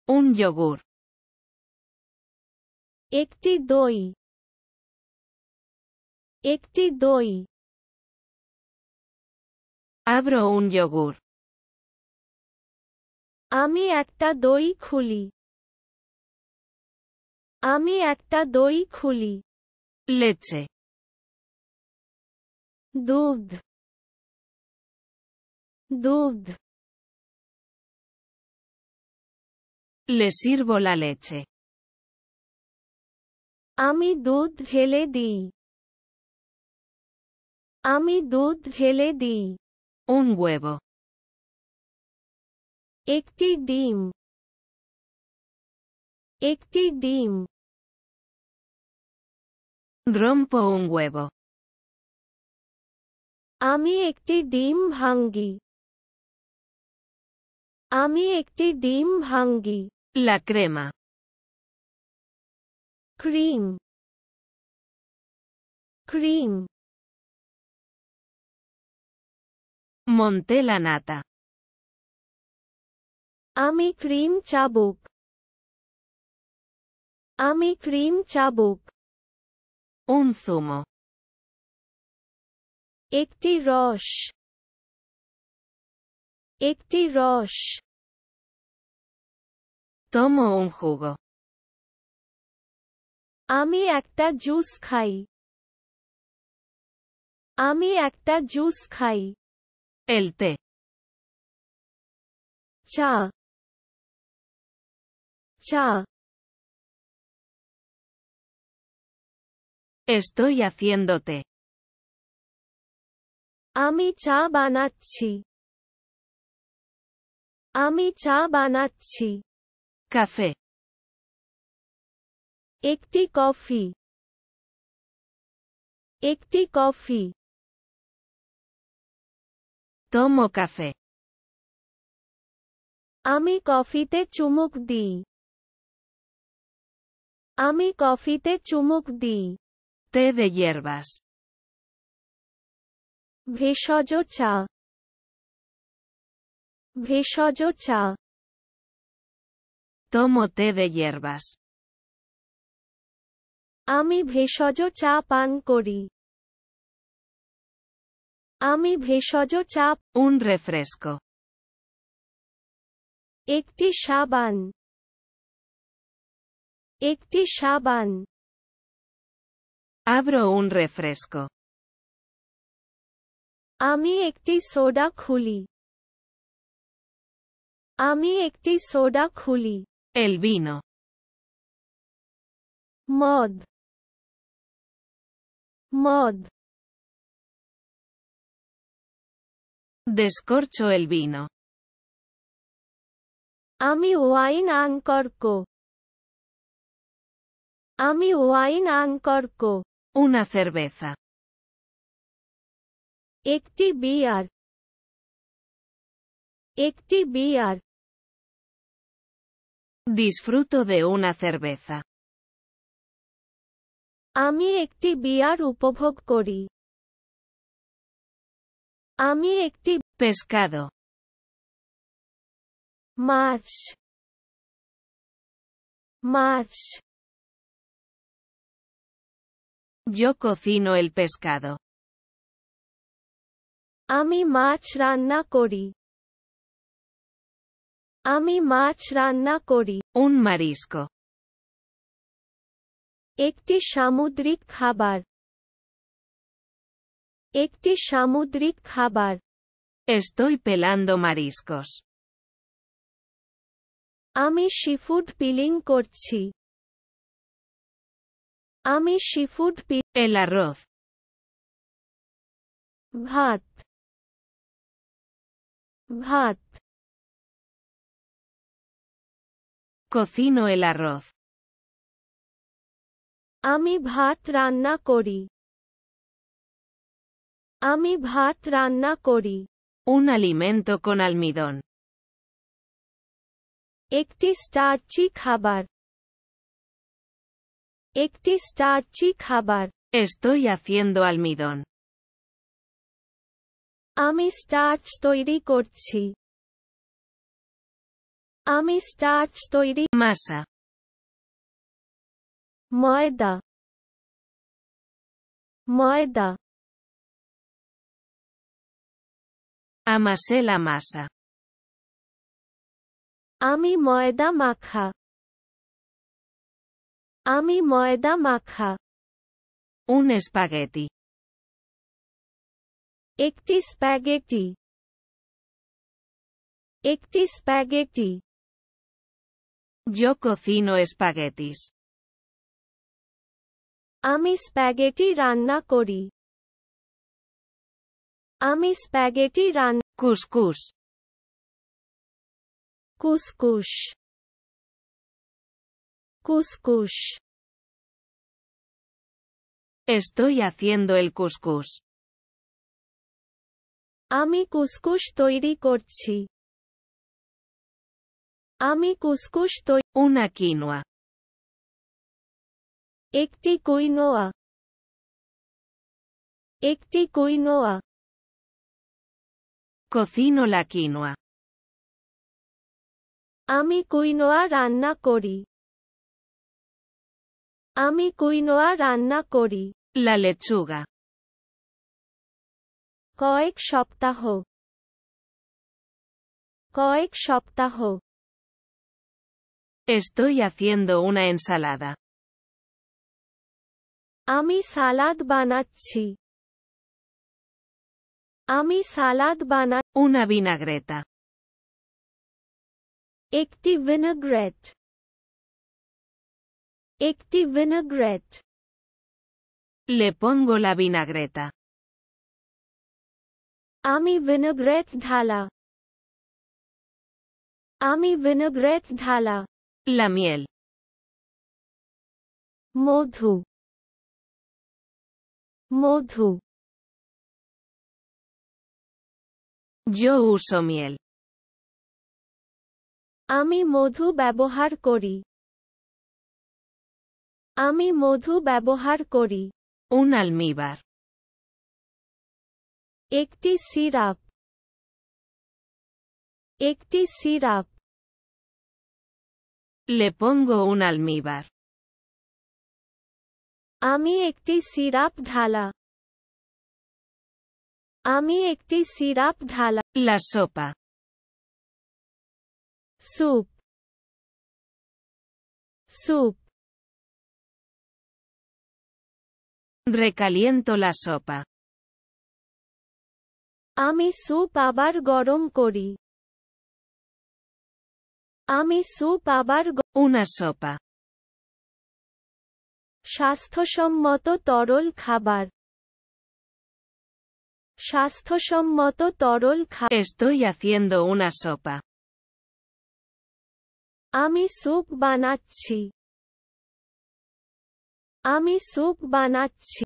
Un yogur. একটি দই। একটি দই। Abro un yogur. আমি একটা দই খুলি। আমি একটা দই খুলি। Leche. দুধ। দুধ। Le sirvo la leche. আমি দুধ ঢেলে দিই। আমি দুধ ঢেলে দিই। Un huevo. একটি ডিম। একটি ডিম। Rompo un huevo. আমি একটি ডিম ভাঙ্গি। আমি একটি ডিম ভাঙ্গি। La crema. Cream. Cream. Monté la nata. আমি ক্রিম চাবুক। আমি ক্রিম চাবুক। Un zumo. একটি রস। একটি রস। Tomo un jugo. আমি একটা জুস খাই। আমি একটা জুস খাই। El té. চা। চা। Estoy haciendo té. আমি চা বানাচ্ছি। আমি চা বানাচ্ছি। Café. একটি কফি। একটি কফি। Tomo café. আমি কফিতে চুমুক দিই। আমি কফিতে চুমুক দিই। Té de hierbas. ভেষজ চা। ভেষজ চা। Tomo té de hierbas. আমি ভেষজ চা পান করি। আমি ভেষজ চা। Un refresco. একটি সাবান। একটি সাবান। Abro un refresco. আমি একটি সোডা খুলি। আমি একটি সোডা খুলি। El vino. মদ। মদ। Descorcho el vino. আমি ওয়াইন আঙ্কর্ক। আমি ওয়াইন আঙ্কর্ক। Una cerveza. একটি বিয়ার। একটি বিয়ার। Disfruto de una cerveza. আমি একটি বিয়ার উপভোগ করি। আমি একটি Pescado. মাছ। মাছ। Yo cocino el pescado. আমি মাছ রান্না করি। আমি মাছ রান্না করি। Un marisco. একটি সামুদ্রিক খাবার। একটি সামুদ্রিক খাবার। Estoy pelando mariscos. আমি সিফুড পিলিং করছি। আমি সিফুড El arroz. ভাত। ভাত। Cocino el arroz. আমি ভাত রান্না করি। আমি ভাত রান্না করি। Un alimento con almidón. একটি স্টার্চি খাবার। একটি স্টার্চি খাবার। Estoy haciendo almidón. আমি স্টার্চ তৈরি করছি। আমি স্টার্চ তৈরি Masa. ময়দা ময়দা Amasé la masa. আমি ময়দা মাখা আমি ময়দা মাখা Un espagueti. একটি স্প্যাগেটি একটি স্প্যাগেটি Yo cocino espaguetis. আমি স্প্যাগেটি রান্না করি আমি spaghetti Couscous. কুসকুস কুসকুস Estoy haciendo el couscous. আমি কুসকুস তৈরি করছি আমি কুসকুস Una quinoa. একটি কুইনোয়া একটি কুইনোয়া Cocino la quinoa. আমি কুইনোয়া রান্না করি আমি কুইনোয়া রান্না করি La lechuga. কয়েক সপ্তাহ কয়েক সপ্তাহ Estoy haciendo una ensalada. আমি সালাদ বানাচ্ছি আমি সালাদ Una vinagreta. একটি ভিনেগ্রেট একটি ভিনেগ্রেট Le pongo la vinagreta. আমি ভিনেগ্রেট ঢালা আমি ভিনেগ্রেট ঢালা La miel. মধু মধু Yo uso miel. আমি মধু ব্যবহার করি আমি মধু ব্যবহার করি Un almíbar. একটি সিরাপ একটি syrup Le pongo un almíbar. আমি একটি সিরাপ ঢালা আমি একটি সিরাপ ঢালা La sopa. Soup soup Recaliento la sopa. আমি স্যুপ আবার গরম করি আমি স্যুপ আবার Una sopa. স্বাস্থ্যসম্মত তরল খাবার স্বাস্থ্যসম্মত তরল Estoy haciendo una sopa. আমি স্যুপ বানাচ্ছি আমি স্যুপ বানাচ্ছি